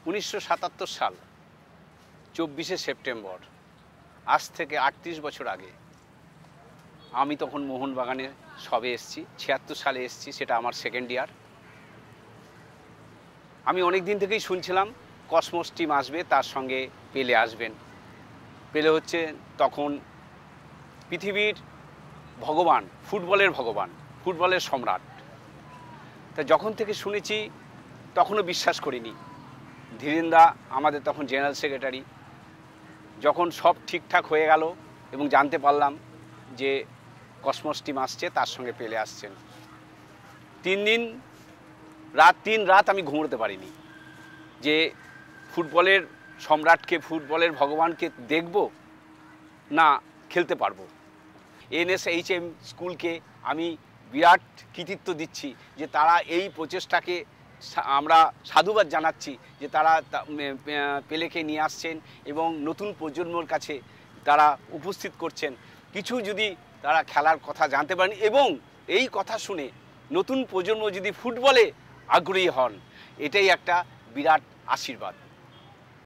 1977 সাল 24শে সেপ্টেম্বর, আজ থেকে 38 বছর আগে আমি তখন মোহনবাগানে সবে এসেছি। 76 সালে এসেছি, সেটা আমার সেকেন্ড ইয়ার। আমি অনেক দিন থেকেই শুনছিলাম কসমস টিম আসবে, তার সঙ্গে পেলে আসবেন। পেলে হচ্ছে তখন পৃথিবীর ভগবান, ফুটবলের ভগবান, ফুটবলের সম্রাট। তা যখন থেকে শুনেছি তখনও বিশ্বাস করিনি। ধীরেনদা আমাদের তখন জেনারেল সেক্রেটারি, যখন সব ঠিকঠাক হয়ে গেল এবং জানতে পারলাম যে কসমস টিম আসছে, তার সঙ্গে পেলে আসছেন, 3 রাত আমি ঘুমোতে পারিনি যে ফুটবলের সম্রাটকে, ফুটবলের ভগবানকে দেখব না খেলতে পারবো। NSHM স্কুলকে আমি বিরাট কৃতিত্ব দিচ্ছি যে তারা এই প্রচেষ্টাকে আমরা সাধুবাদ জানাচ্ছি যে তারা পেলেকে নিয়ে আসছেন এবং নতুন প্রজন্মর কাছে তারা উপস্থিত করছেন। কিছু যদি তারা খেলার কথা জানতে পারেন এবং এই কথা শুনে নতুন প্রজন্ম যদি ফুটবলে আগ্রহী হন, এটাই একটা বিরাট আশীর্বাদ।